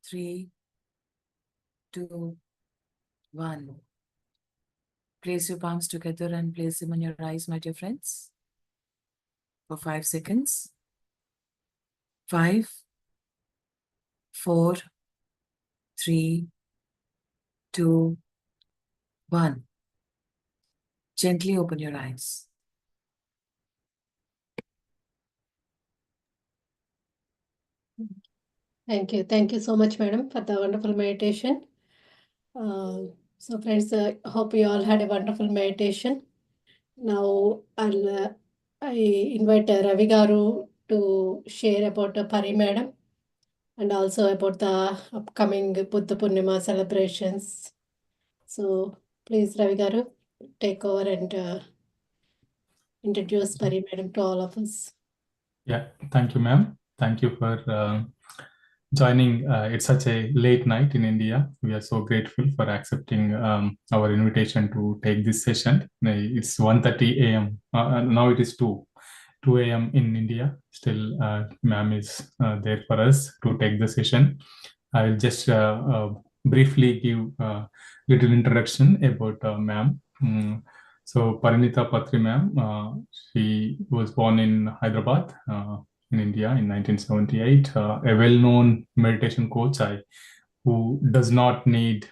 3, 2, 1. Place your palms together and place them on your eyes, my dear friends, for 5 seconds. 5, 4, 3, 2, 1. Gently open your eyes. Thank you. Thank you so much, madam, for the wonderful meditation. So friends, I hope you all had a wonderful meditation. Now I invite Ravi Garu to share about Pari madam and also about the upcoming Buddha Purnima celebrations. So please, Ravi Garu, take over and introduce Pari madam to all of us. Yeah, thank you, ma'am. Thank you for joining. It's such a late night in India. We are so grateful for accepting our invitation to take this session. It's 1:30 a.m. Now it is 2 a.m. in India. Still, ma'am is there for us to take the session. I'll just briefly give a little introduction about ma'am. So, Parinitha Patri ma'am, she was born in Hyderabad, in India in 1978, a well-known meditation coach who does not need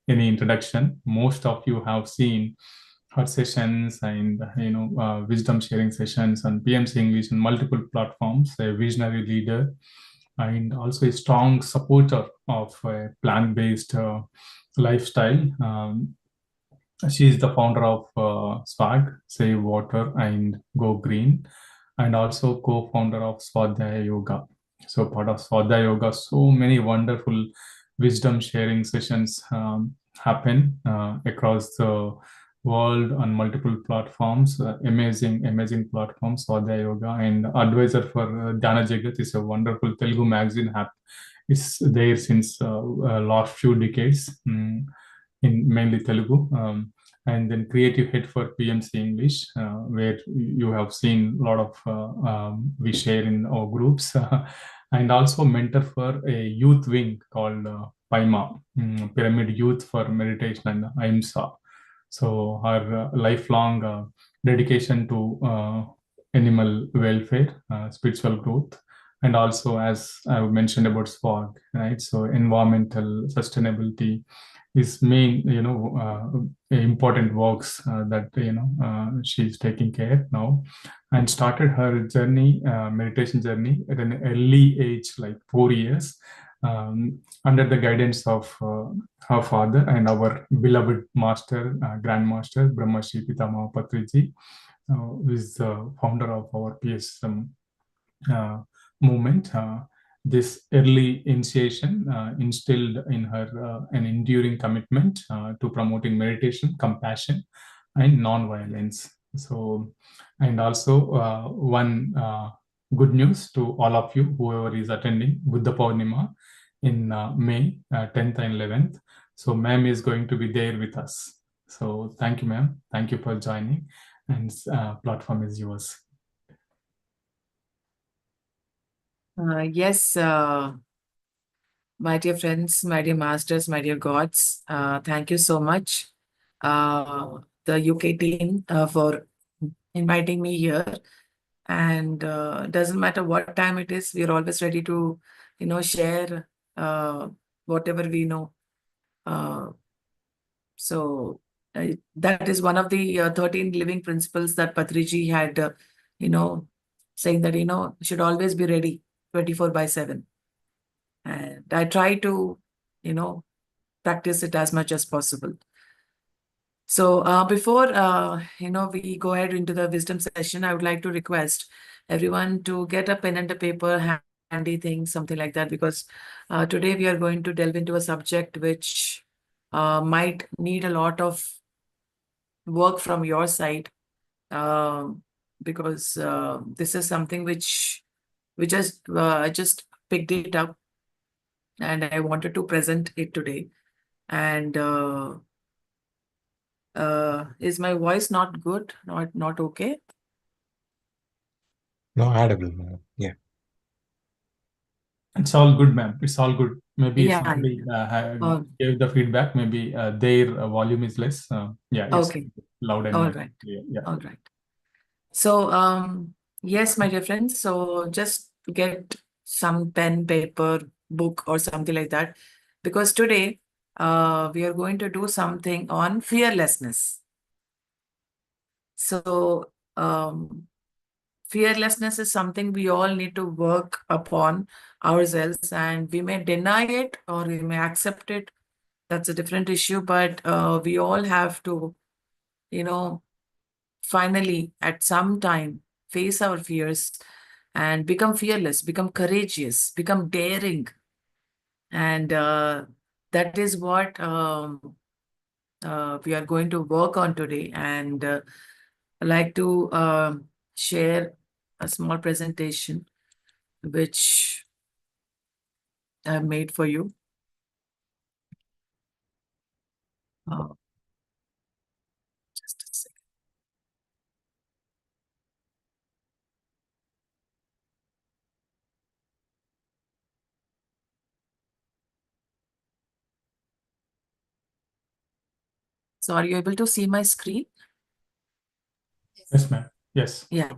any introduction. Most of you have seen her sessions and wisdom sharing sessions on PMC English and multiple platforms. A visionary leader and also a strong supporter of a plant-based lifestyle. She is the founder of SWAG, Save Water and Go Green, and also co-founder of Swadhyaya Yoga. So part of Swadhyaya Yoga, so many wonderful wisdom sharing sessions happen across the world on multiple platforms, amazing platforms, Swadhyaya Yoga, and advisor for Dhyana Jagat is a wonderful Telugu magazine. It's there since last few decades in mainly Telugu. And then creative head for PMC English, where you have seen a lot of we share in our groups, and also mentor for a youth wing called PIMA, Pyramid Youth for Meditation and Ahimsa. So her lifelong dedication to animal welfare, spiritual growth, and also, as I mentioned about SWAG, right? So environmental sustainability is main, important works that she's taking care now, and started her journey, meditation journey at an early age, like 4 years, under the guidance of her father and our beloved master, grandmaster Brahmashi Pitama Patriji, who is the founder of our PSSM movement. This early initiation instilled in her an enduring commitment to promoting meditation, compassion, and non-violence. So, and also one good news to all of you, whoever is attending Buddha Purnima in May 10th and 11th. So, ma'am is going to be there with us. So, thank you, ma'am. Thank you for joining, and platform is yours. Yes, my dear friends, my dear masters, my dear gods, thank you so much, the UK team, for inviting me here. And doesn't matter what time it is, we're always ready to, share whatever we know. So that is one of the 13 living principles that Patriji had, saying that, should always be ready 24/7. And I try to, practice it as much as possible. So before, we go ahead into the wisdom session, I would like to request everyone to get a pen and a paper, handy thing, something like that, because today we are going to delve into a subject which might need a lot of work from your side, because this is something which I just picked it up and I wanted to present it today. And is my voice not good? Not okay? No, audible, ma'am. Yeah. It's all good, ma'am. It's all good. Maybe Yeah. somebody Oh, gave the feedback. Maybe their volume is less. Yeah, it's okay. loud and All right. clear. Yeah. All right. So, yes, my dear friends. So just get some pen, paper, book, or something like that, because today we are going to do something on fearlessness. So, fearlessness is something we all need to work upon ourselves, and we may deny it or we may accept it. That's a different issue, but we all have to, finally, at some time, face our fears and become fearless, become courageous, become daring. And that is what we are going to work on today. And I'd like to share a small presentation which I've made for you. Just a second. So are you able to see my screen? Yes, ma'am. Yes. Yeah.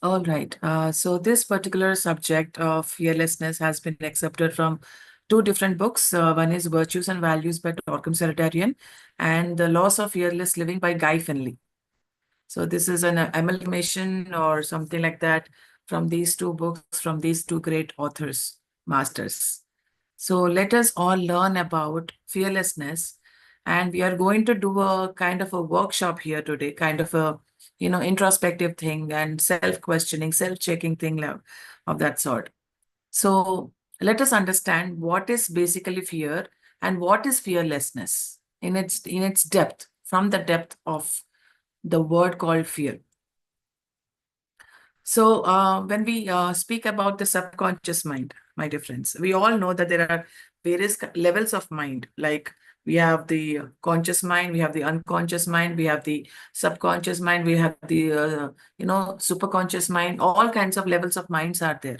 All right. So this particular subject of fearlessness has been accepted from two different books. One is Virtues and Values by Torquem Seretarian, and The Laws of Fearless Living by Guy Finley. So this is an amalgamation or something like that from these two books, from these two great authors, masters. So let us all learn about fearlessness. And we are going to do a kind of a workshop here today, kind of a, introspective thing and self-questioning, self-checking thing of that sort. So let us understand what is basically fear and what is fearlessness in its depth, from the depth of the word called fear. So when we speak about the subconscious mind, my dear friends, we all know that there are various levels of mind. Like we have the conscious mind, we have the unconscious mind, we have the subconscious mind, we have the, superconscious mind. All kinds of levels of minds are there.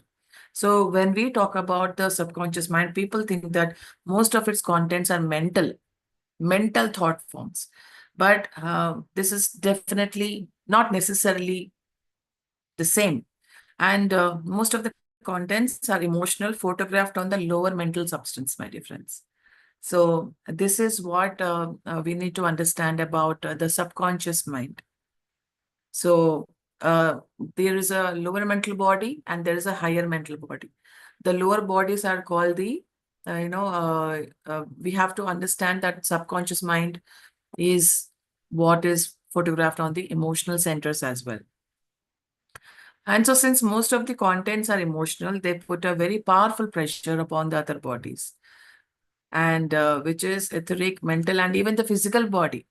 So when we talk about the subconscious mind, people think that most of its contents are mental thought forms. But this is definitely not necessarily the same. And most of the contents are emotional, photographed on the lower mental substance, my dear friends. So this is what we need to understand about the subconscious mind. So there is a lower mental body and there is a higher mental body. The lower bodies are called the, we have to understand that subconscious mind is what is photographed on the emotional centers as well. And so since most of the contents are emotional, they put a very powerful pressure upon the other bodies, and which is etheric, mental, and even the physical body.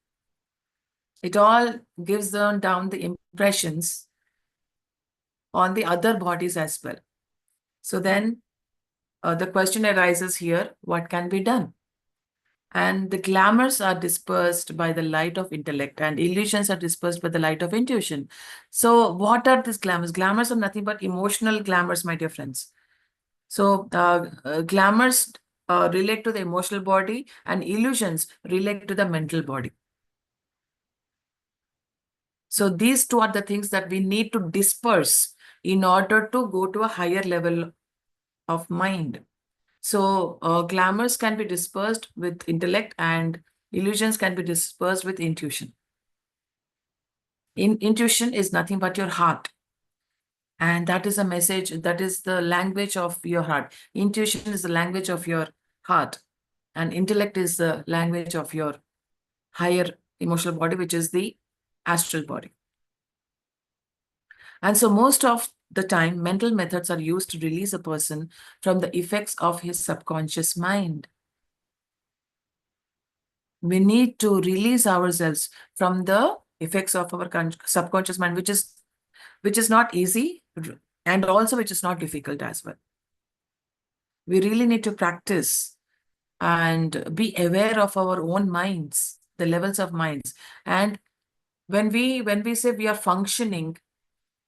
It all gives them down the impressions on the other bodies as well. So then the question arises here, what can be done? And the glamours are dispersed by the light of intellect, and illusions are dispersed by the light of intuition. So what are these glamours? Glamours are nothing but emotional glamours, my dear friends. So glamours relate to the emotional body and illusions relate to the mental body. So these two are the things that we need to disperse in order to go to a higher level of mind. So glamours can be dispersed with intellect and illusions can be dispersed with intuition. Intuition is nothing but your heart. And that is a message, that is the language of your heart. Intuition is the language of your heart. And intellect is the language of your higher emotional body, which is the astral body. And so most of the time, mental methods are used to release a person from the effects of his subconscious mind. We need to release ourselves from the effects of our subconscious mind, which is not easy and also which is not difficult as well. We really need to practice and be aware of our own minds, the levels of minds. And when we say we are functioning,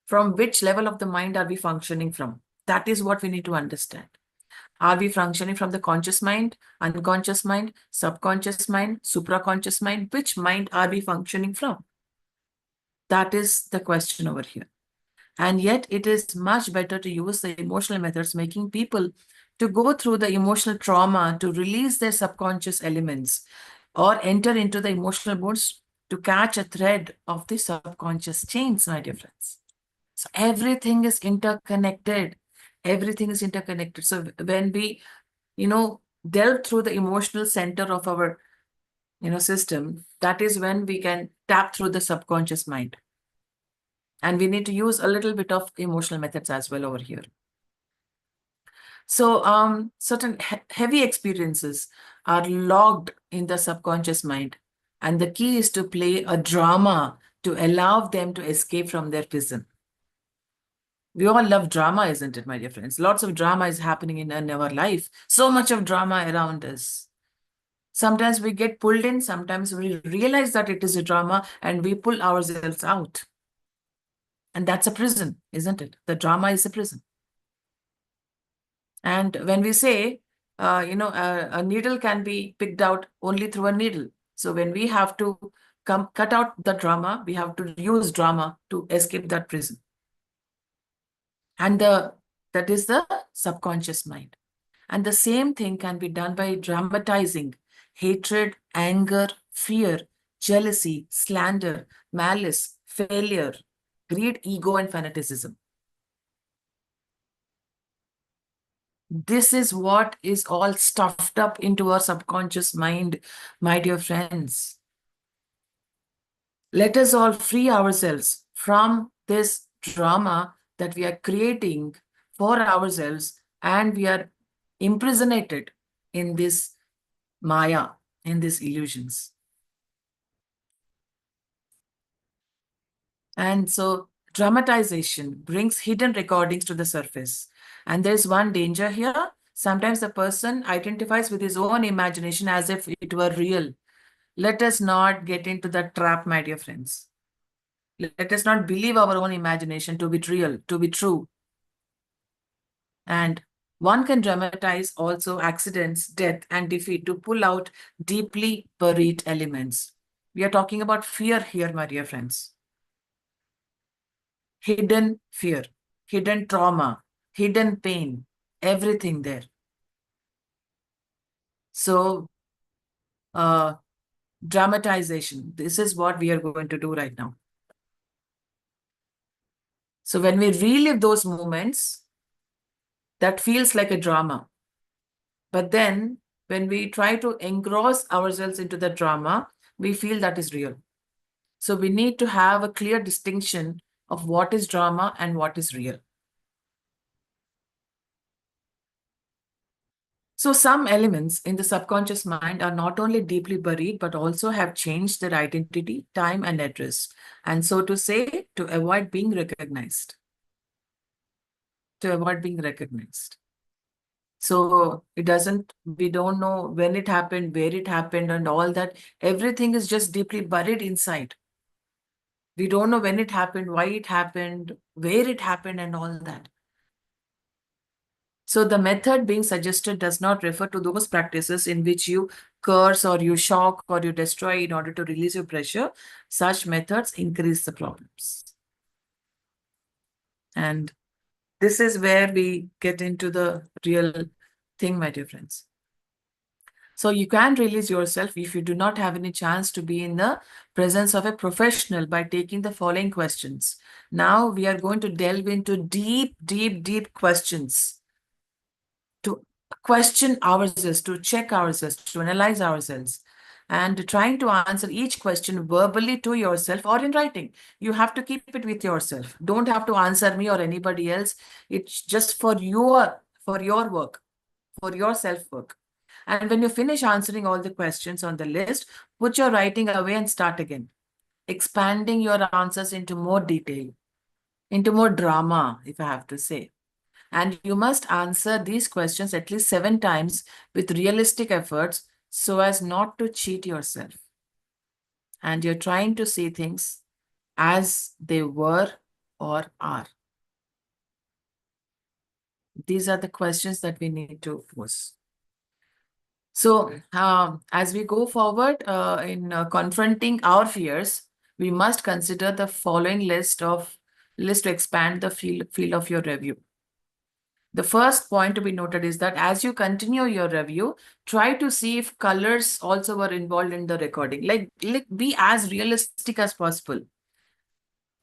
from which level of the mind are we functioning from? That is what we need to understand. Are we functioning from the conscious mind, unconscious mind, subconscious mind, supraconscious mind? Which mind are we functioning from? That is the question over here. And yet it is much better to use the emotional methods, making people to go through the emotional trauma to release their subconscious elements or enter into the emotional moods to catch a thread of the subconscious chains, my dear friends. So everything is interconnected. Everything is interconnected. So when we, delve through the emotional center of our, system, that is when we can tap through the subconscious mind. And we need to use a little bit of emotional methods as well over here. So certain heavy experiences are logged in the subconscious mind. And the key is to play a drama to allow them to escape from their prison. We all love drama, isn't it, my dear friends? Lots of drama is happening in our life. So much of drama around us. Sometimes we get pulled in, sometimes we realize that it is a drama and we pull ourselves out. And that's a prison, isn't it? The drama is a prison. And when we say, a needle can be picked out only through a needle. So when we have to cut out the drama, we have to use drama to escape that prison. And that is the subconscious mind. And the same thing can be done by dramatizing hatred, anger, fear, jealousy, slander, malice, failure, greed, ego, and fanaticism. This is what is all stuffed up into our subconscious mind, my dear friends. Let us all free ourselves from this drama that we are creating for ourselves, and we are imprisoned in this Maya, in these illusions. And so dramatization brings hidden recordings to the surface. And there's one danger here. Sometimes the person identifies with his own imagination as if it were real. Let us not get into that trap, my dear friends. Let us not believe our own imagination to be real, to be true. And one can dramatize also accidents, death, and defeat to pull out deeply buried elements. We are talking about fear here, my dear friends. Hidden fear, hidden trauma, hidden pain, everything there. So, dramatization, this is what we are going to do right now. So when we relive those moments, that feels like a drama. But then when we try to engross ourselves into the drama, we feel that is real. So we need to have a clear distinction of what is drama and what is real. So some elements in the subconscious mind are not only deeply buried, but also have changed their identity, time, and address. And so to say, to avoid being recognized. To avoid being recognized. So we don't know when it happened, where it happened, and all that. Everything is just deeply buried inside. We don't know when it happened, why it happened, where it happened, and all that. So the method being suggested does not refer to those practices in which you curse or you shock or you destroy in order to release your pressure. Such methods increase the problems. And this is where we get into the real thing, my dear friends. So you can release yourself if you do not have any chance to be in the presence of a professional by taking the following questions. Now we are going to delve into deep, deep, deep questions to question ourselves, to check ourselves, to analyze ourselves, and trying to answer each question verbally to yourself or in writing. You have to keep it with yourself. Don't have to answer me or anybody else. It's just for your work, for your self-work. And when you finish answering all the questions on the list, put your writing away and start again, expanding your answers into more detail, into more drama, if I have to say. And you must answer these questions at least 7 times with realistic efforts so as not to cheat yourself. And you're trying to see things as they were or are. These are the questions that we need to pose. So, as we go forward in confronting our fears, we must consider the following list to expand the field of your review. The first point to be noted is that as you continue your review, try to see if colors also were involved in the recording. Like be as realistic as possible.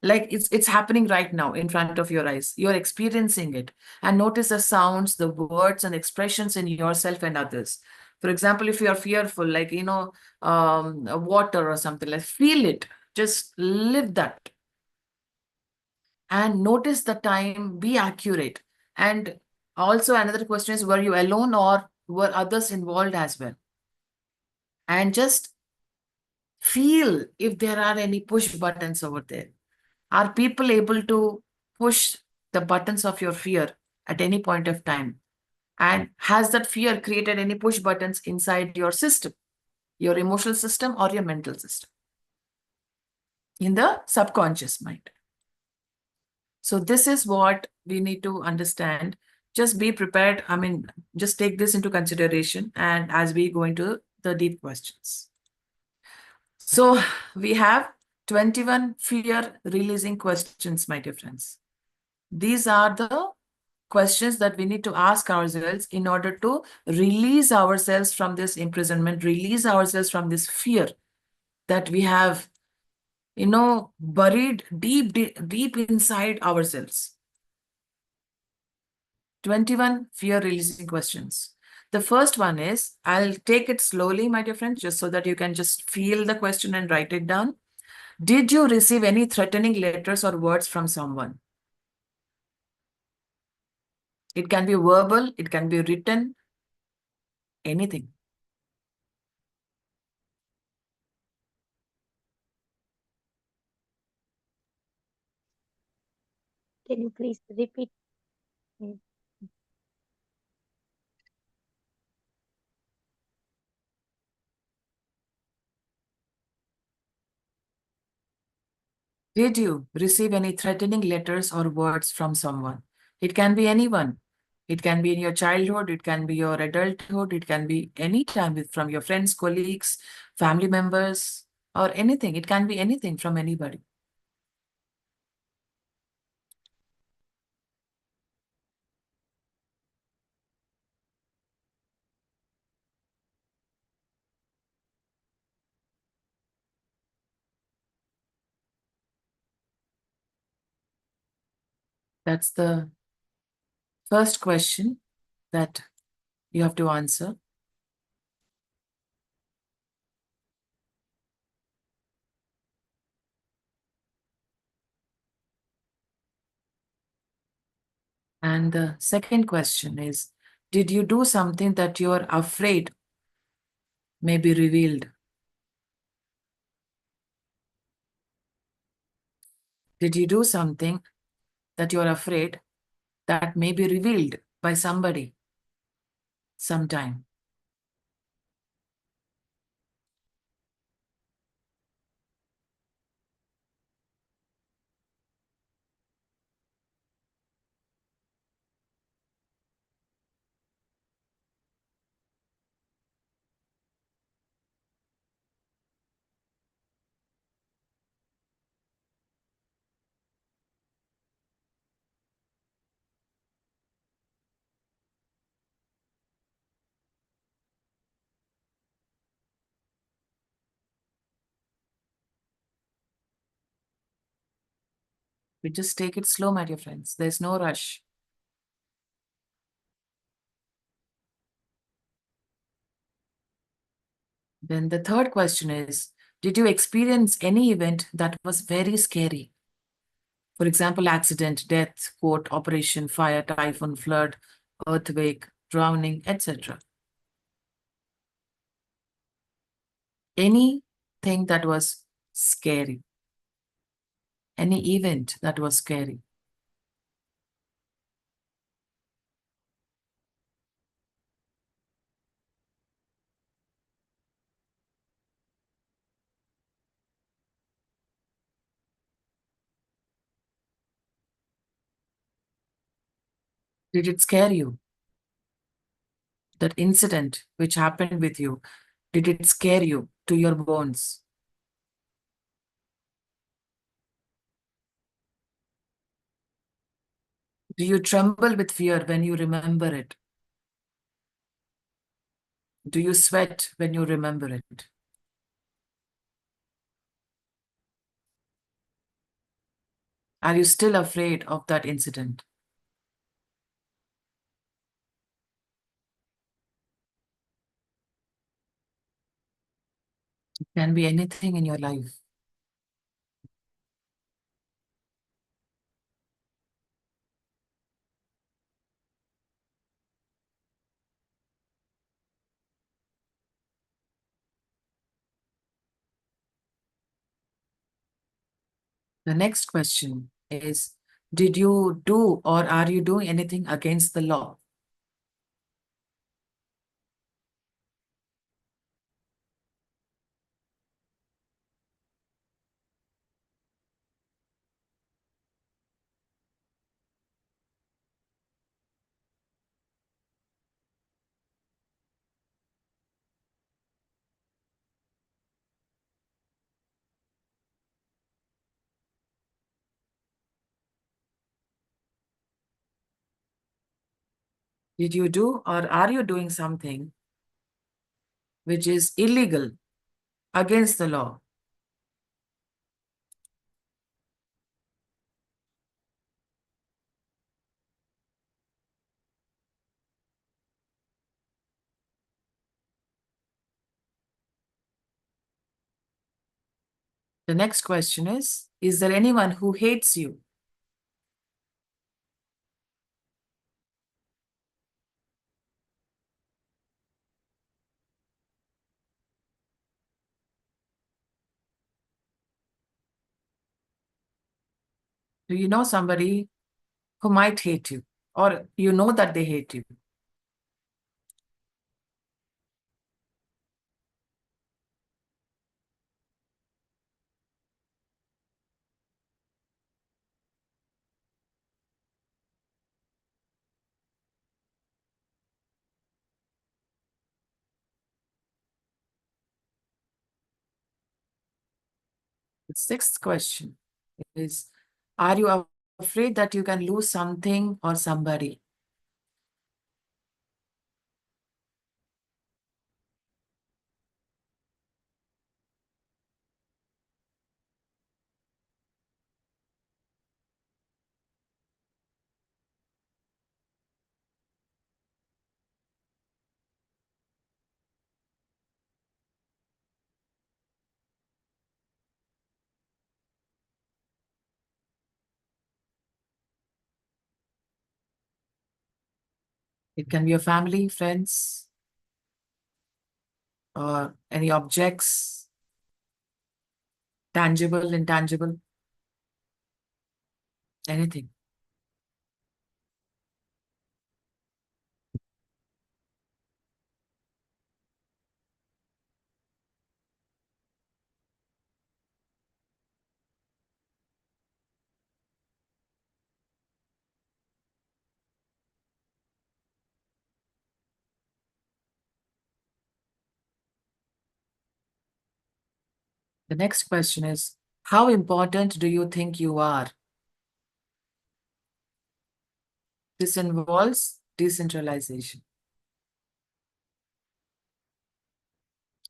Like it's happening right now in front of your eyes. You're experiencing it. And notice the sounds, the words, and expressions in yourself and others. For example, if you are fearful, like, water or something, like feel it. Just live that. And notice the time, be accurate. And also another question is, were you alone or were others involved as well? And just feel if there are any push buttons over there. Are people able to push the buttons of your fear at any point of time? And has that fear created any push buttons inside your system, your emotional system or your mental system, in the subconscious mind? So this is what we need to understand. Just be prepared. I mean, just take this into consideration and as we go into the deep questions. So we have 21 fear releasing questions, my dear friends. These are the questions that we need to ask ourselves in order to release ourselves from this imprisonment, release ourselves from this fear that we have, buried deep inside ourselves. 21 fear releasing questions. The first one is, I'll take it slowly, my dear friends, just so that you can just feel the question and write it down. Did you receive any threatening letters or words from someone? It can be verbal, it can be written, anything. Can you please repeat? Did you receive any threatening letters or words from someone? It can be anyone. It can be in your childhood, it can be your adulthood, it can be any time from your friends, colleagues, family members, or anything. It can be anything from anybody. That's the first question that you have to answer. And the second question is, did you do something that you're afraid may be revealed? Did you do something that you're afraid that may be revealed by somebody sometime? We just take it slow, my dear friends. There's no rush. Then the third question is, did you experience any event that was very scary? For example, accident, death, court, operation, fire, typhoon, flood, earthquake, drowning, etc. Anything that was scary. Any event that was scary. Did it scare you? That incident which happened with you, did it scare you to your bones? Do you tremble with fear when you remember it? Do you sweat when you remember it? Are you still afraid of that incident? It can be anything in your life. The next question is, did you do or are you doing anything against the law? Did you do or are you doing something which is illegal, against the law? The next question is there anyone who hates you? Do you know somebody who might hate you, or you know that they hate you? The sixth question is, are you afraid that you can lose something or somebody? It can be your family, friends, or any objects, tangible, intangible, anything. The next question is, how important do you think you are? This involves decentralization.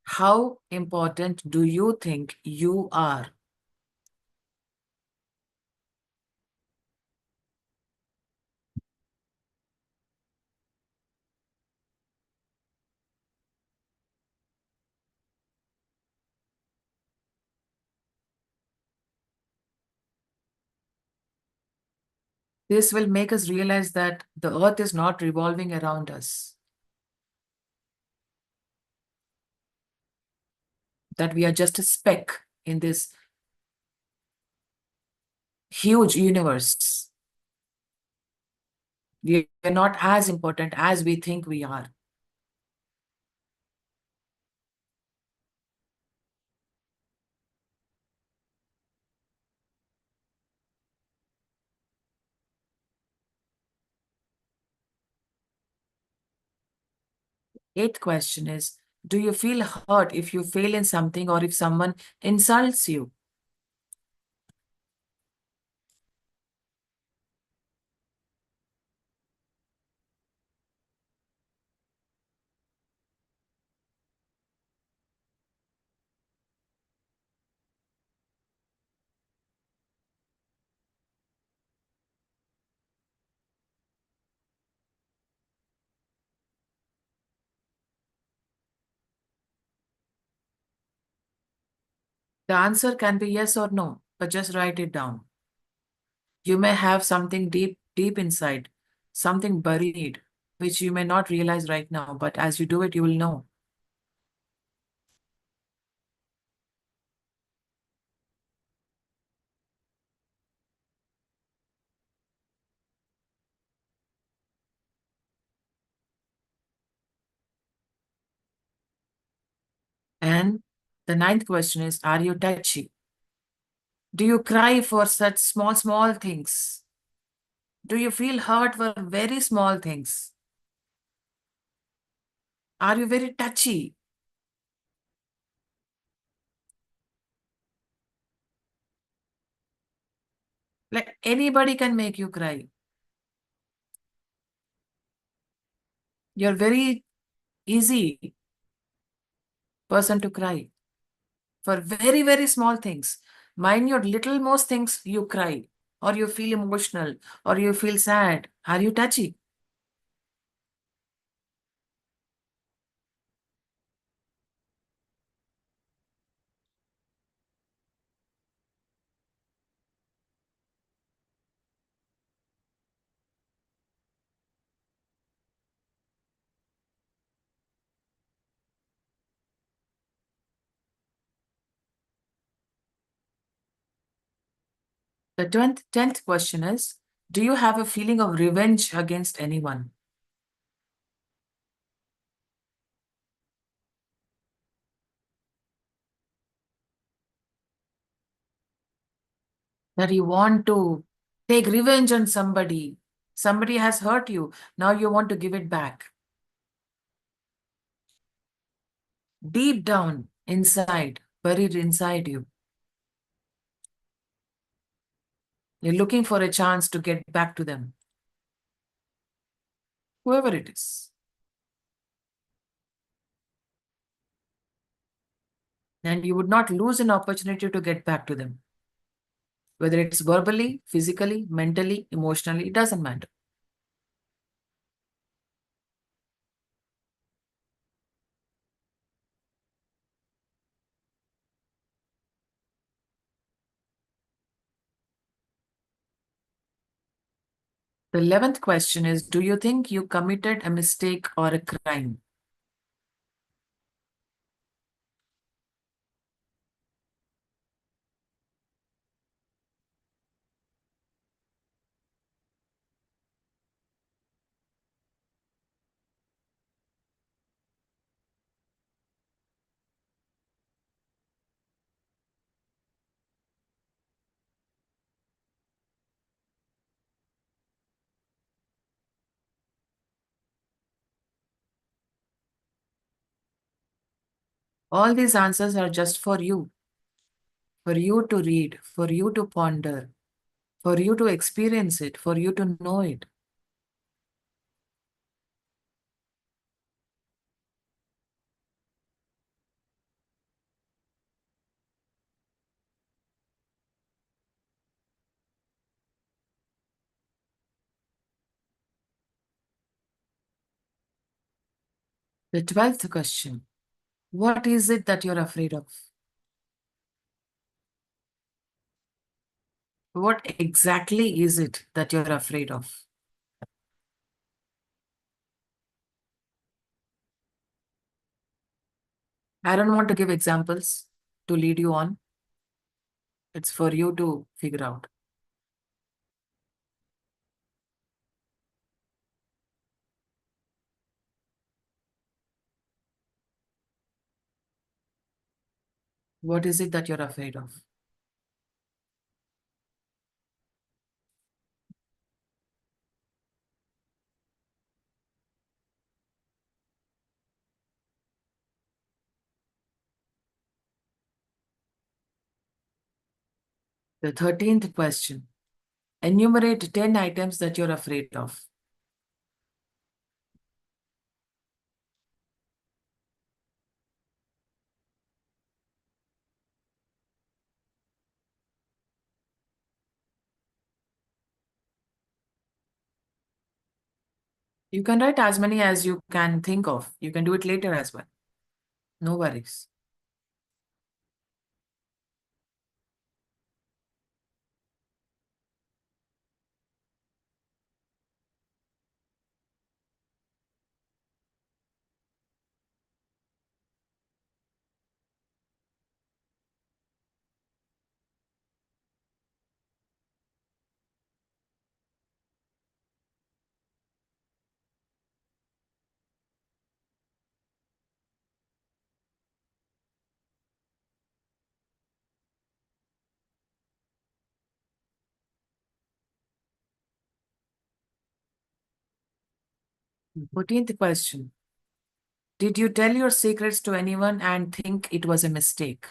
How important do you think you are? This will make us realize that the earth is not revolving around us, that we are just a speck in this huge universe. We are not as important as we think we are. Eighth question is, do you feel hurt if you fail in something or if someone insults you? The answer can be yes or no, but just write it down. You may have something deep, deep inside, something buried, which you may not realize right now, but as you do it, you will know. And the ninth question is, are you touchy? Do you cry for such small, small things? Do you feel hurt for very small things? Are you very touchy? Like anybody can make you cry. You're very easy person to cry for very, very small things. Mind your little most things, you cry or you feel emotional or you feel sad. Are you touchy? The 10th question is, do you have a feeling of revenge against anyone? That you want to take revenge on somebody. Somebody has hurt you. Now you want to give it back. Deep down inside, buried inside you. You're looking for a chance to get back to them. Whoever it is. And you would not lose an opportunity to get back to them. Whether it's verbally, physically, mentally, emotionally, it doesn't matter. The 11th question is, do you think you committed a mistake or a crime? All these answers are just for you to read, for you to ponder, for you to experience it, for you to know it. The 12th question, what is it that you're afraid of? What exactly is it that you're afraid of? I don't want to give examples to lead you on. It's for you to figure out. What is it that you're afraid of? The 13th question. Enumerate 10 items that you're afraid of. You can write as many as you can think of. You can do it later as well. No worries. The 14th question. Did you tell your secrets to anyone and think it was a mistake?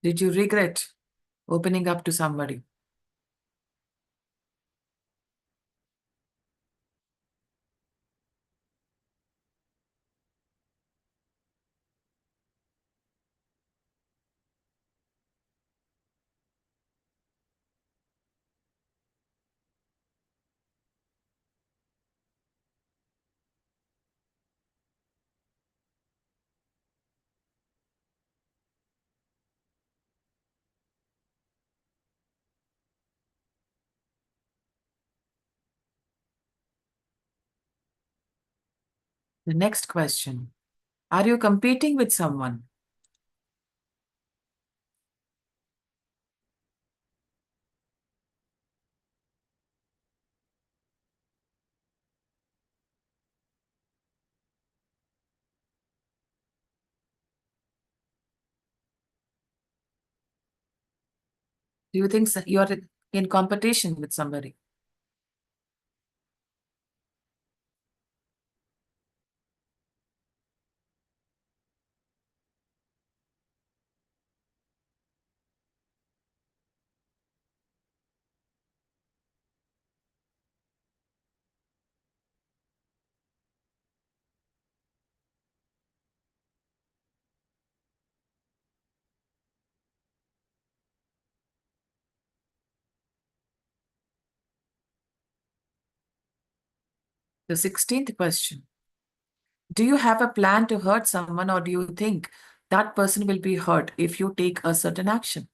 Did you regret opening up to somebody? The next question. Are you competing with someone? Do you think you're in competition with somebody? The 16th question. Do you have a plan to hurt someone, or do you think that person will be hurt if you take a certain action?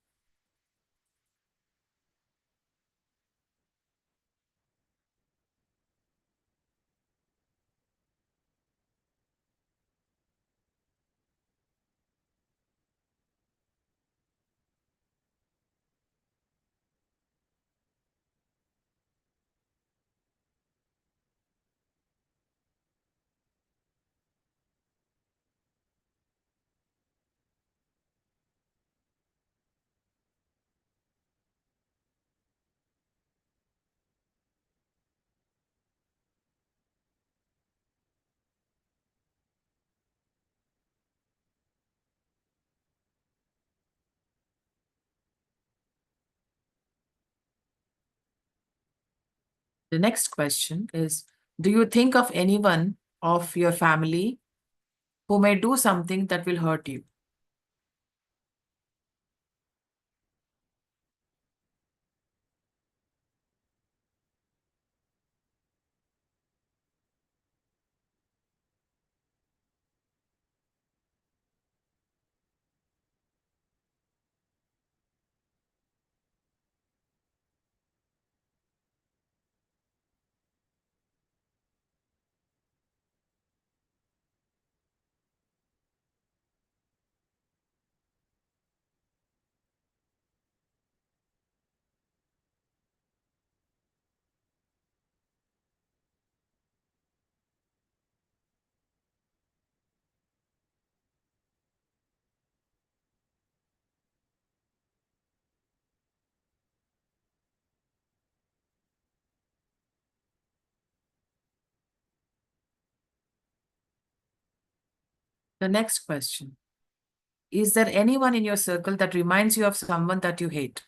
The next question is, do you think of anyone of your family who may do something that will hurt you? The next question. Is there anyone in your circle that reminds you of someone that you hate?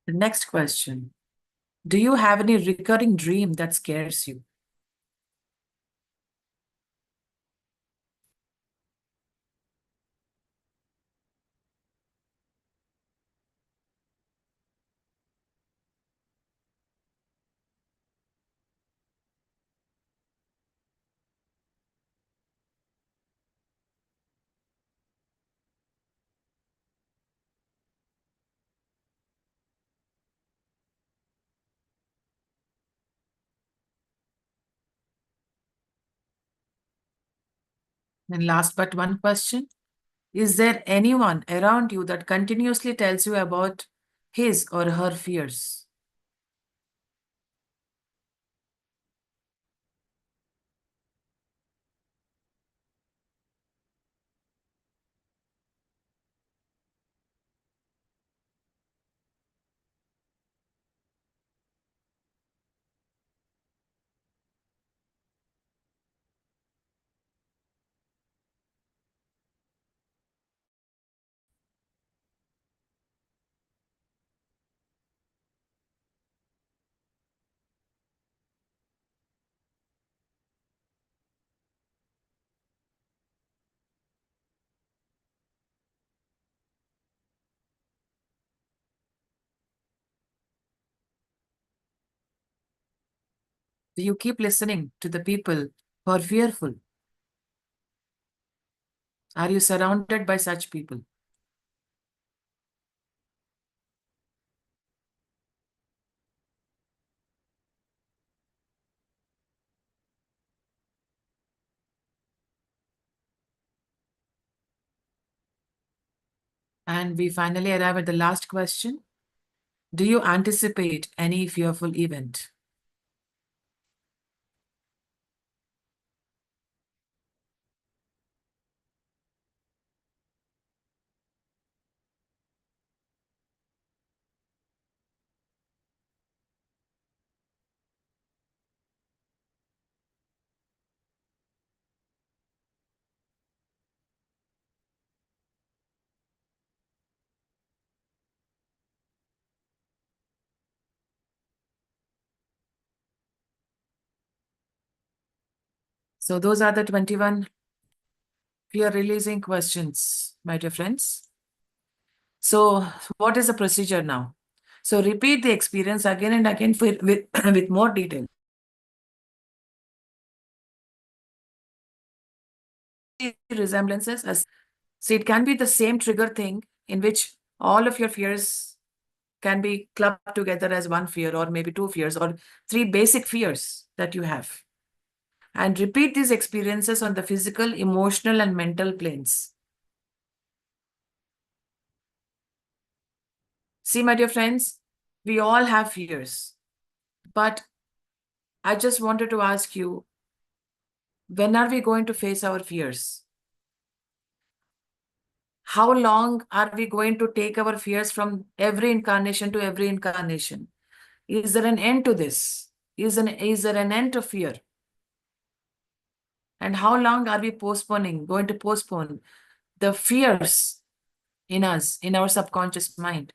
The next question. Do you have any recurring dream that scares you? And last but one question. Is there anyone around you that continuously tells you about his or her fears? Do you keep listening to the people who are fearful? Are you surrounded by such people? And we finally arrive at the last question. Do you anticipate any fearful event? So those are the 21 fear-releasing questions, my dear friends. So what is the procedure now? So repeat the experience again and again with more detail. Resemblances as so it can be the same trigger thing in which all of your fears can be clubbed together as one fear or maybe two fears or three basic fears that you have. And repeat these experiences on the physical, emotional, and mental planes. See, my dear friends, we all have fears. But I just wanted to ask you, when are we going to face our fears? How long are we going to take our fears from every incarnation to every incarnation? Is there an end to this? Is there an end to fear? And how long are we going to postpone the fears in us, in our subconscious mind?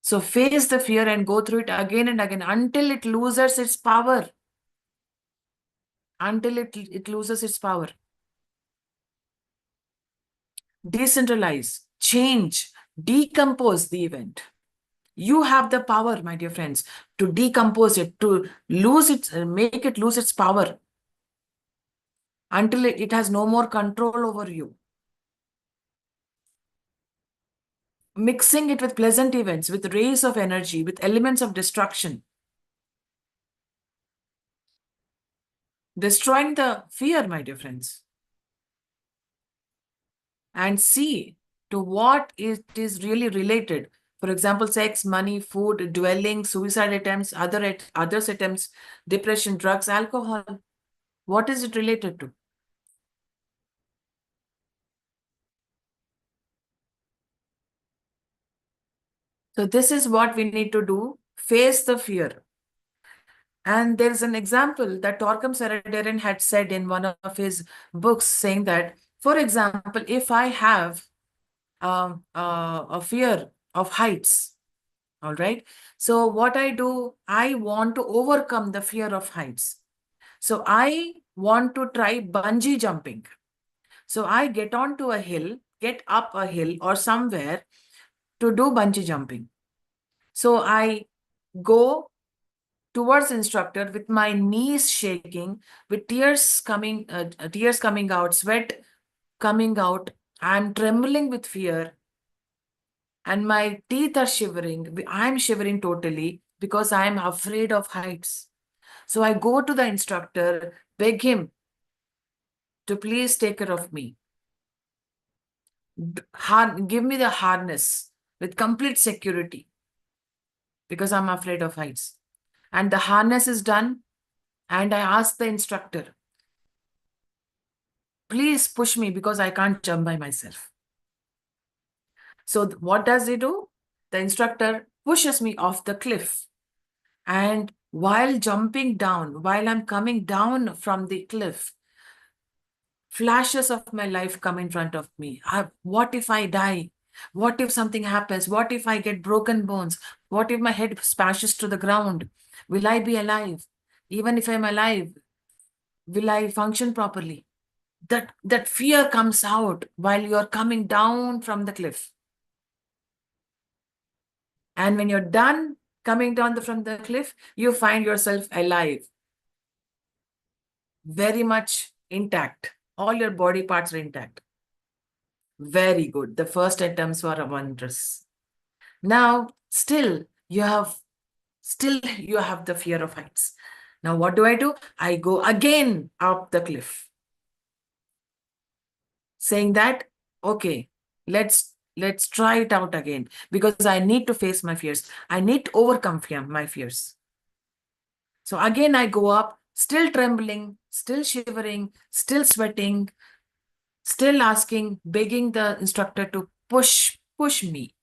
So face the fear and go through it again and again until it loses its power. Until it loses its power. Decentralize, change, decompose the event. You have the power, my dear friends, to decompose it, to make it lose its power until it has no more control over you. Mixing it with pleasant events, with rays of energy, with elements of destruction. Destroying the fear, my dear friends. And see to what it is really related. For example, sex, money, food, dwelling, suicide attempts, others attempts, depression, drugs, alcohol. What is it related to? So this is what we need to do. Face the fear. And there is an example that Torquem Saradarian had said in one of his books, saying that, for example, if I have a fear of heights, all right. So what I do, I want to overcome the fear of heights. So I want to try bungee jumping. So I get onto a hill, get up a hill or somewhere to do bungee jumping. So I go towards instructor with my knees shaking, with tears coming out, sweat coming out. I'm trembling with fear. And my teeth are shivering. I'm shivering totally because I'm afraid of heights. So I go to the instructor, beg him to please take care of me. Give me the harness with complete security because I'm afraid of heights. And the harness is done. And I ask the instructor, please push me because I can't jump by myself. So what does he do? The instructor pushes me off the cliff. And while jumping down, while I'm coming down from the cliff, flashes of my life come in front of me. What if I die? What if something happens? What if I get broken bones? What if my head smashes to the ground? Will I be alive? Even if I'm alive, will I function properly? That fear comes out while you're coming down from the cliff. And when you're done coming down from the cliff, you find yourself alive, very much intact. All your body parts are intact. Very good. The first attempts were wondrous. Now, still you have the fear of heights. Now, what do? I go again up the cliff, saying that, okay, let's try it out again because I need to face my fears. I need to overcome my fears. So again, I go up, still trembling, still shivering, still sweating, still asking, begging the instructor to push me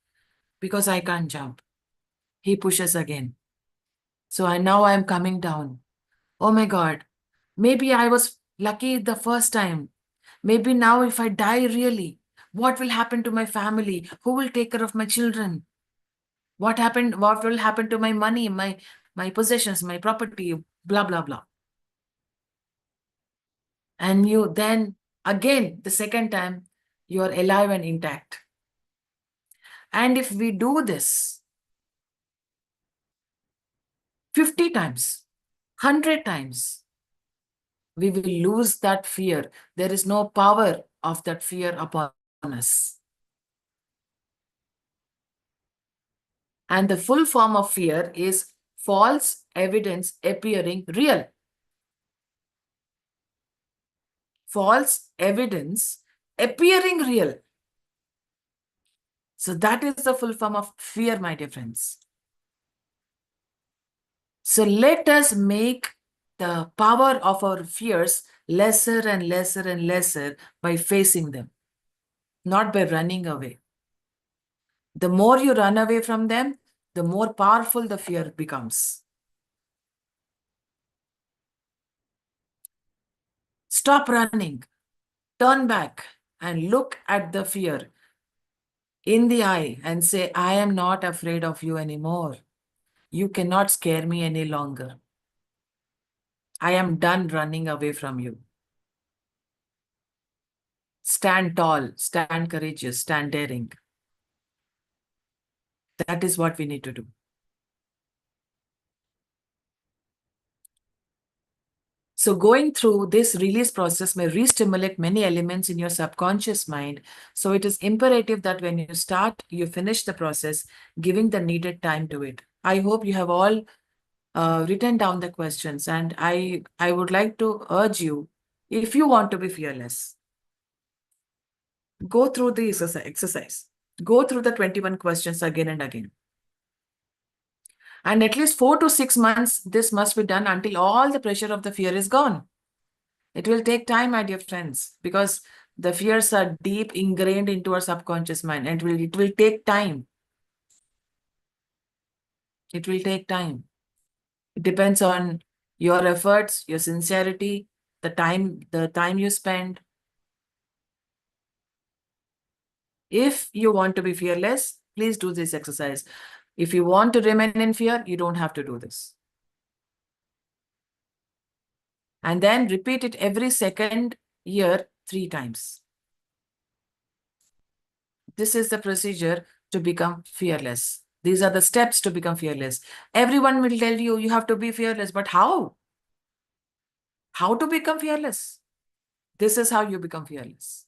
because I can't jump. He pushes again. So now I'm coming down. Oh my God, maybe I was lucky the first time. Maybe now if I die really, what will happen to my family? Who will take care of my children? What will happen to my money, my possessions, my property, blah, blah, blah. And you then, again, the second time, you're alive and intact. And if we do this 50 times, 100 times, we will lose that fear. There is no power of that fear upon us. And the full form of fear is false evidence appearing real. False evidence appearing real. So that is the full form of fear, my dear friends. So let us make the power of our fears lesser and lesser and lesser by facing them, not by running away. The more you run away from them, the more powerful the fear becomes. Stop running, turn back and look at the fear in the eye and say, I am not afraid of you anymore. You cannot scare me any longer. I am done running away from you. Stand tall, stand courageous, stand daring. That is what we need to do. So going through this release process may re-stimulate many elements in your subconscious mind. So it is imperative that when you start, you finish the process, giving the needed time to it. I hope you have all written down the questions, and I would like to urge you, if you want to be fearless, go through the exercise. Go through the 21 questions again and again. And at least 4 to 6 months, this must be done until all the pressure of the fear is gone. It will take time, my dear friends, because the fears are deep ingrained into our subconscious mind, and it will take time. It will take time. It depends on your efforts, your sincerity, the time you spend. If you want to be fearless, please do this exercise. If you want to remain in fear, you don't have to do this. And then repeat it every second year 3 times. This is the procedure to become fearless. These are the steps to become fearless. Everyone will tell you, you have to be fearless, but how? How to become fearless? This is how you become fearless.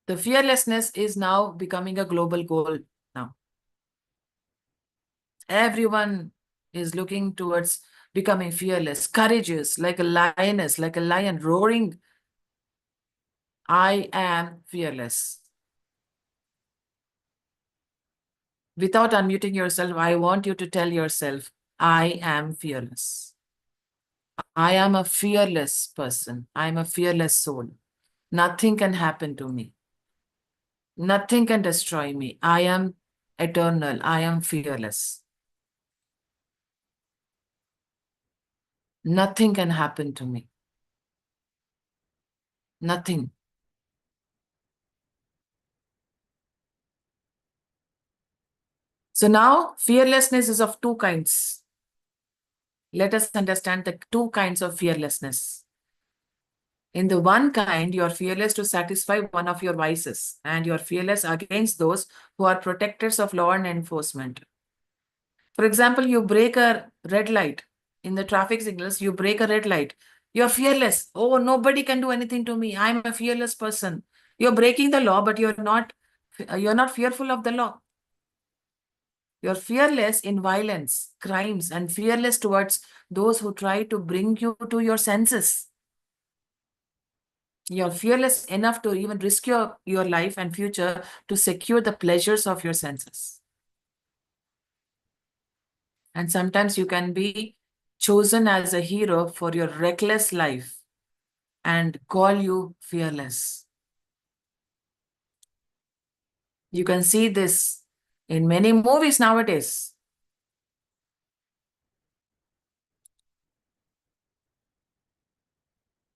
The fearlessness is now becoming a global goal now. Everyone is looking towards becoming fearless, courageous, like a lioness, like a lion roaring. I am fearless. Without unmuting yourself, I want you to tell yourself, I am fearless. I am a fearless person. I am a fearless soul. Nothing can happen to me. Nothing can destroy me. I am eternal. I am fearless. Nothing can happen to me. Nothing. So now fearlessness is of 2 kinds. Let us understand the 2 kinds of fearlessness. In the one kind, you are fearless to satisfy one of your vices, and you are fearless against those who are protectors of law and enforcement. For example, you break a red light. In the traffic signals, you break a red light. You're fearless. Oh, nobody can do anything to me. I'm a fearless person. You're breaking the law, but you're not fearful of the law. You're fearless in violence, crimes, and fearless towards those who try to bring you to your senses. You're fearless enough to even risk your life and future to secure the pleasures of your senses. And sometimes you can be chosen as a hero for your reckless life and call you fearless. You can see this in many movies nowadays.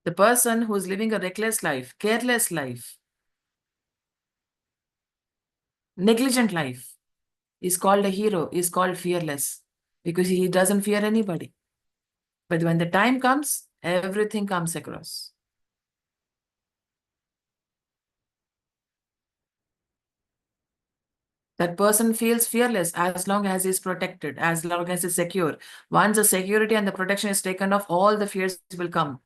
The person who's living a reckless life, careless life, negligent life is called a hero, is called fearless, because he doesn't fear anybody. But when the time comes, everything comes across. That person feels fearless as long as he's protected, as long as he's secure. Once the security and the protection is taken off, all the fears will come.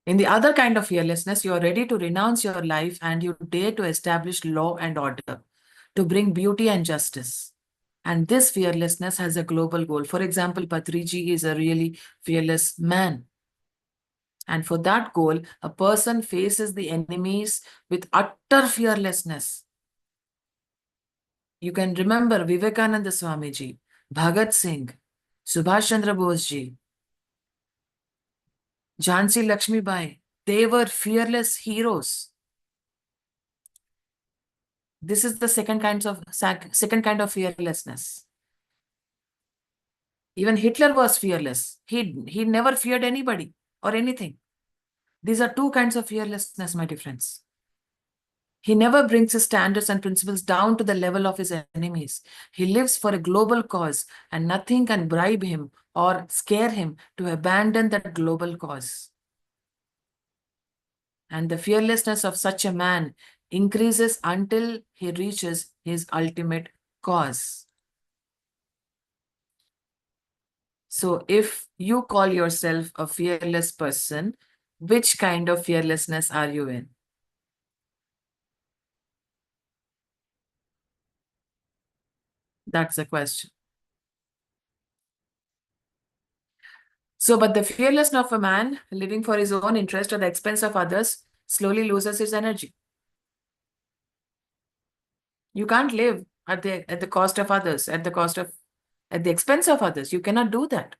In the other kind of fearlessness, you are ready to renounce your life and you dare to establish law and order, to bring beauty and justice. And this fearlessness has a global goal. For example, Patri ji is a really fearless man. And for that goal, a person faces the enemies with utter fearlessness. You can remember Vivekananda Swamiji, Bhagat Singh, Subhash Chandra Bose ji, Jhansi Lakshmi Bai. They were fearless heroes. This is the second kind of fearlessness. Even Hitler was fearless. He never feared anybody or anything. These are 2 kinds of fearlessness, my dear friends. He never brings his standards and principles down to the level of his enemies. He lives for a global cause, and nothing can bribe him or scare him to abandon that global cause. And the fearlessness of such a man increases until he reaches his ultimate cause. So if you call yourself a fearless person, which kind of fearlessness are you in? That's the question. So, but the fearlessness of a man living for his own interest at the expense of others slowly loses his energy. You can't live at the cost of others, at the expense of others. You cannot do that.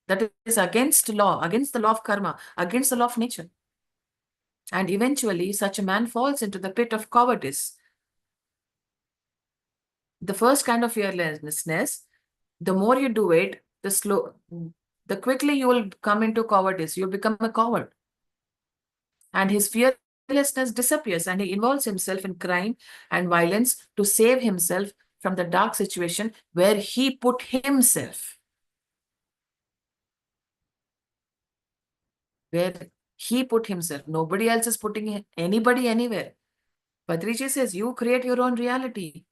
That is against law, against the law of karma, against the law of nature. And eventually, such a man falls into the pit of cowardice. The first kind of fearlessness, the more you do it, the quickly you will come into cowardice. You'll become a coward. And his fearlessness disappears, and he involves himself in crime and violence to save himself from the dark situation where he put himself. Where he put himself. Nobody else is putting anybody anywhere. Patri says, you create your own reality.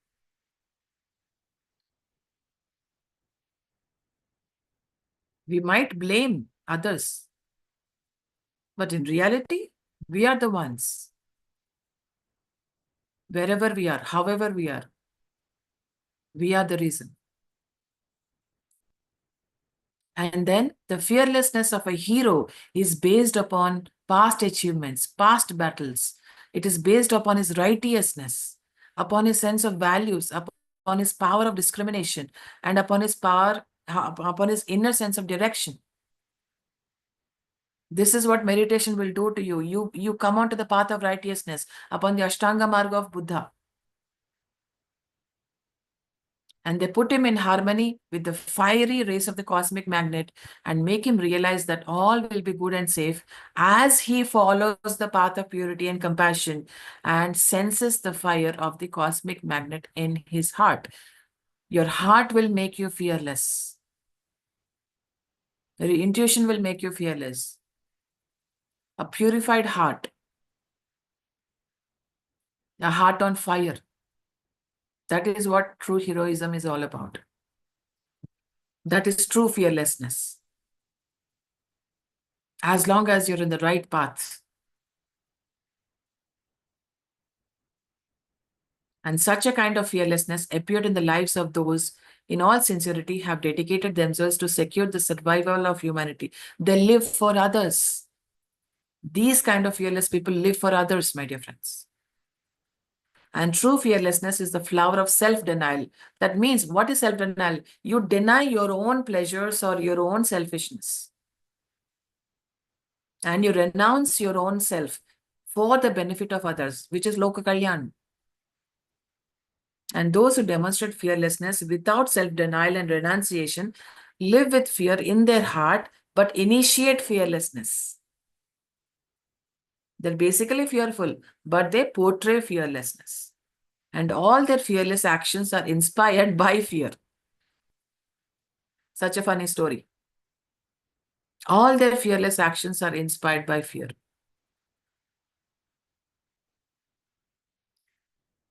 We might blame others, but in reality, we are the ones. Wherever we are, however we are the reason. And then the fearlessness of a hero is based upon past achievements, past battles. It is based upon his righteousness, upon his sense of values, upon his power of discrimination, and upon his inner sense of direction. This is what meditation will do to you. You come onto the path of righteousness upon the Ashtanga Marga of Buddha. And they put him in harmony with the fiery rays of the cosmic magnet and make him realize that all will be good and safe as he follows the path of purity and compassion and senses the fire of the cosmic magnet in his heart. Your heart will make you fearless. Your intuition will make you fearless. A purified heart. A heart on fire. That is what true heroism is all about. That is true fearlessness. As long as you're in the right path. And such a kind of fearlessness appeared in the lives of those, in all sincerity, have dedicated themselves to secure the survival of humanity. They live for others. These kind of fearless people live for others, my dear friends. And true fearlessness is the flower of self-denial. That means, what is self-denial? You deny your own pleasures or your own selfishness. And you renounce your own self for the benefit of others, which is Loka Kalyan. And those who demonstrate fearlessness without self-denial and renunciation live with fear in their heart, but initiate fearlessness. They're basically fearful, but they portray fearlessness. And all their fearless actions are inspired by fear. Such a funny story. All their fearless actions are inspired by fear.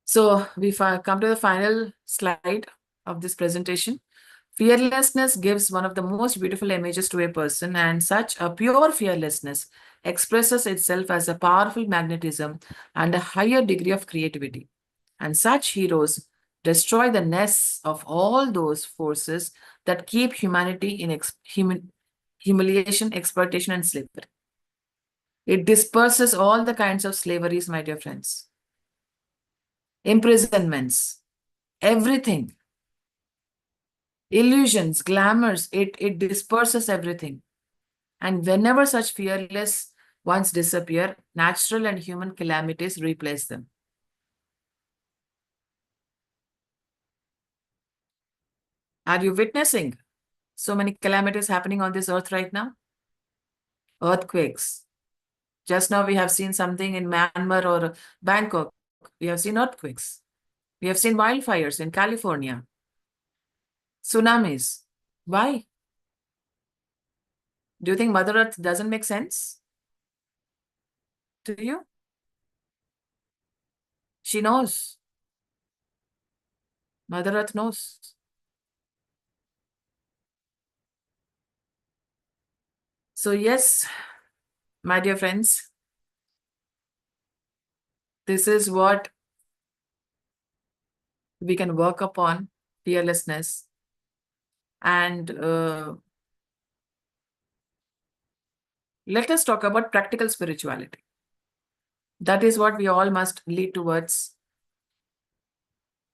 So we come to the final slide of this presentation. Fearlessness gives one of the most beautiful images to a person, and such a pure fearlessness expresses itself as a powerful magnetism and a higher degree of creativity. And such heroes destroy the nests of all those forces that keep humanity in humiliation, exploitation, and slavery. It disperses all the kinds of slaveries, my dear friends. Imprisonments, everything. Illusions, glamours, it disperses everything. And whenever such fearless ones disappear, natural and human calamities replace them. Are you witnessing so many calamities happening on this earth right now? Earthquakes, Just now we have seen something in Myanmar or Bangkok. We have seen earthquakes. We have seen wildfires in California, tsunamis. Why? Do you think Mother Earth doesn't make sense to you? She knows. Mother Earth knows. So yes, my dear friends, this is what we can work upon, fearlessness. And let us talk about practical spirituality. That is what we all must lead towards.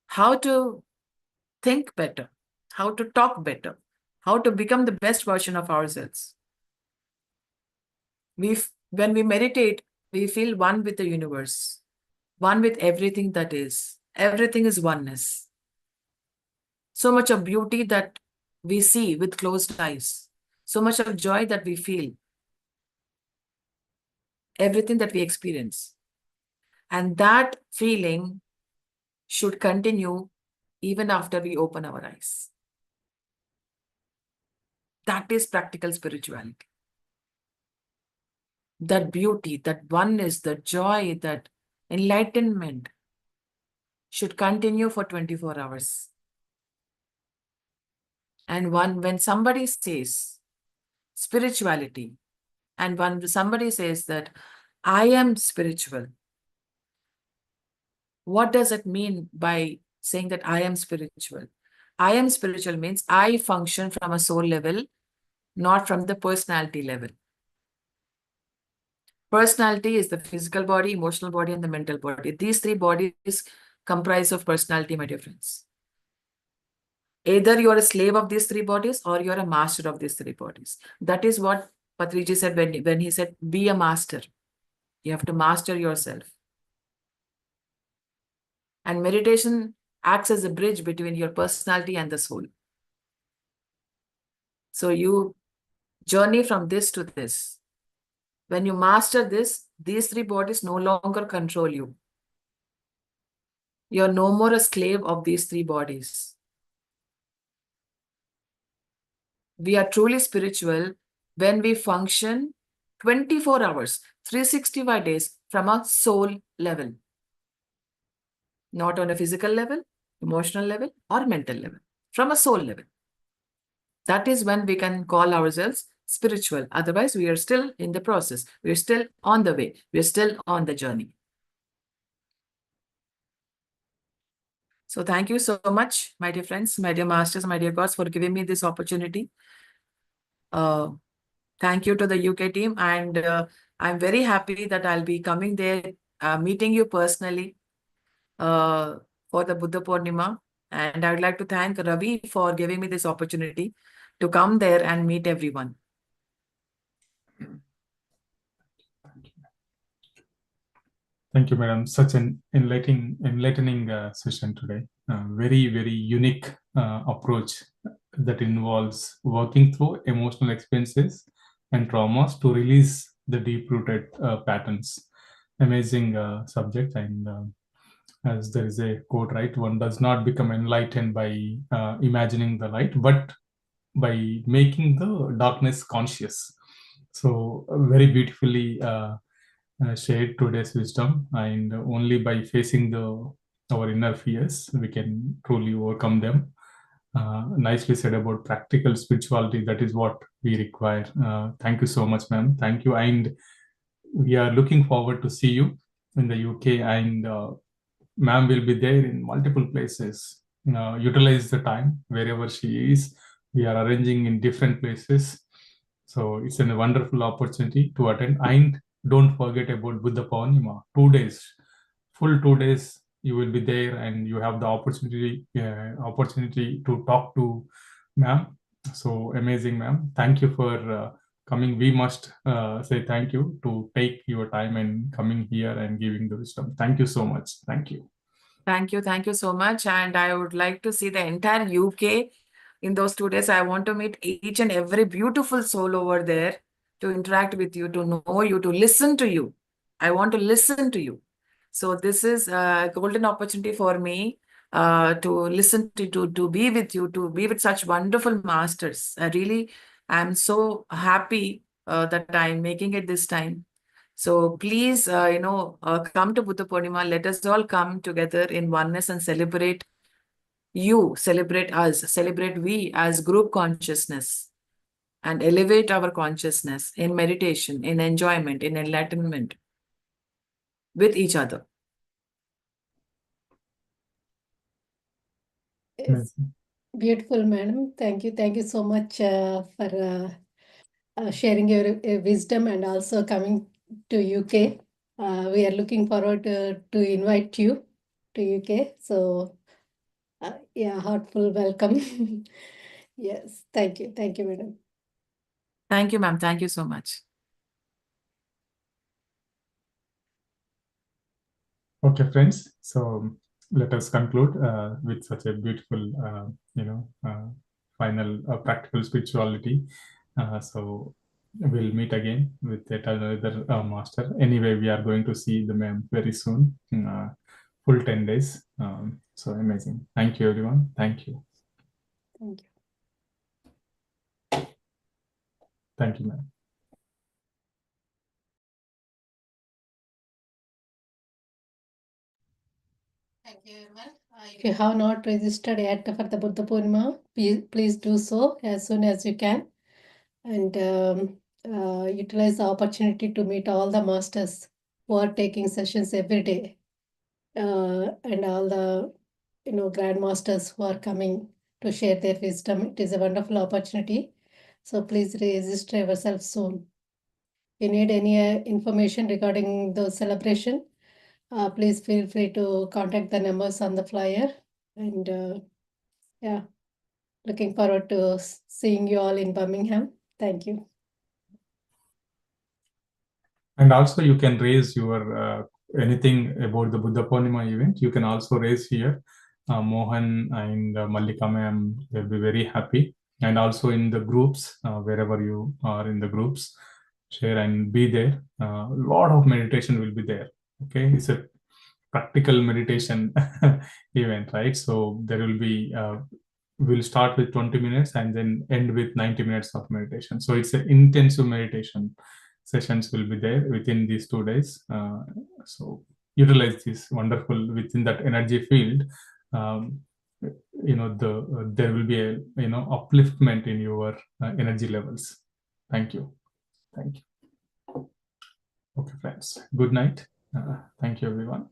How to think better, how to talk better, how to become the best version of ourselves. When we meditate, we feel one with the universe, one with everything that is. Everything is oneness. So much of beauty that we see with closed eyes, so much of joy that we feel, everything that we experience. And that feeling should continue even after we open our eyes. That is practical spirituality. That beauty, that oneness, that joy, that enlightenment should continue for 24 hours. And when somebody says spirituality, and when somebody says that I am spiritual, what does it mean by saying that I am spiritual? I am spiritual means I function from a soul level, not from the personality level. Personality is the physical body, emotional body, and the mental body. These three bodies comprise of personality, my dear friends. Either you are a slave of these three bodies or you are a master of these three bodies. That is what Patriji said when he said, be a master. You have to master yourself. And meditation acts as a bridge between your personality and the soul. So you journey from this to this. When you master this, these three bodies no longer control you. You're no more a slave of these three bodies. We are truly spiritual when we function 24 hours, 365 days from a soul level. Not on a physical level, emotional level, or mental level. From a soul level. That is when we can call ourselves spiritual. Otherwise, we are still in the process. We are still on the way. We are still on the journey. So thank you so much, my dear friends, my dear masters, my dear gods, for giving me this opportunity. Thank you to the UK team. And I'm very happy that I'll be coming there, meeting you personally for the Buddha Purnima. And I would like to thank Ravi for giving me this opportunity to come there and meet everyone. Thank you, madam. Such an enlightening session today. Very, very unique approach that involves working through emotional experiences and traumas to release the deep-rooted patterns. Amazing subject. And as there is a quote, right? One does not become enlightened by imagining the light, but by making the darkness conscious. So very beautifully shared today's wisdom, and only by facing our inner fears we can truly overcome them. Nicely said about practical spirituality. That is what we require. Thank you so much, ma'am. Thank you, and we are looking forward to see you in the UK, and ma'am will be there in multiple places. Utilize the time wherever she is. We are arranging in different places, so it's a wonderful opportunity to attend. And don't forget about Buddha Purnima. 2 days, full 2 days, you will be there, and you have the opportunity to talk to ma'am. So amazing, ma'am. Thank you for coming. We must say thank you to take your time and coming here and giving the wisdom. Thank you so much. Thank you. Thank you. Thank you so much. And I would like to see the entire UK in those 2 days. I want to meet each and every beautiful soul over there. to interact with you, to know you, to listen to you. I want to listen to you. So this is a golden opportunity for me to listen to be with you, to be with such wonderful masters. I'm so happy that I'm making it this time. So please, come to Buddha Purnima. Let us all come together in oneness and celebrate you, celebrate us, celebrate we as group consciousness, and elevate our consciousness in meditation, in enjoyment, in enlightenment with each other. Yes. Amazing. Beautiful, madam. Thank you. Thank you so much for sharing your wisdom and also coming to UK. We are looking forward to invite you to UK. So, yeah, heartful welcome. Yes, thank you. Thank you, madam. Thank you, ma'am. Thank you so much. Okay, friends. So let us conclude with such a beautiful, final practical spirituality. So we'll meet again with yet another master. Anyway, we are going to see the ma'am very soon. Full 10 days. So amazing. Thank you, everyone. Thank you. Thank you. Thank you, ma'am. Thank you, everyone. If you have not registered yet for the Buddha Purnima, please do so as soon as you can, and utilize the opportunity to meet all the masters who are taking sessions every day, and all the grandmasters who are coming to share their wisdom. It is a wonderful opportunity. So please register yourself soon. If you need any information regarding the celebration, please feel free to contact the numbers on the flyer. And yeah, looking forward to seeing you all in Birmingham. Thank you. And also you can raise your anything about the Buddha Purnima event. You can also raise here. Mohan and Mallika ma'am will be very happy. And also in the groups, wherever you are in the groups, share and be there. A lot of meditation will be there. Okay, it's a practical meditation event, right? So there will be we'll start with 20 minutes and then end with 90 minutes of meditation. So it's an intensive meditation sessions will be there within these 2 days. So utilize this wonderful within that energy field. There will be a upliftment in your energy levels. Thank you. Thank you. Okay, friends. Good night. Thank you, everyone.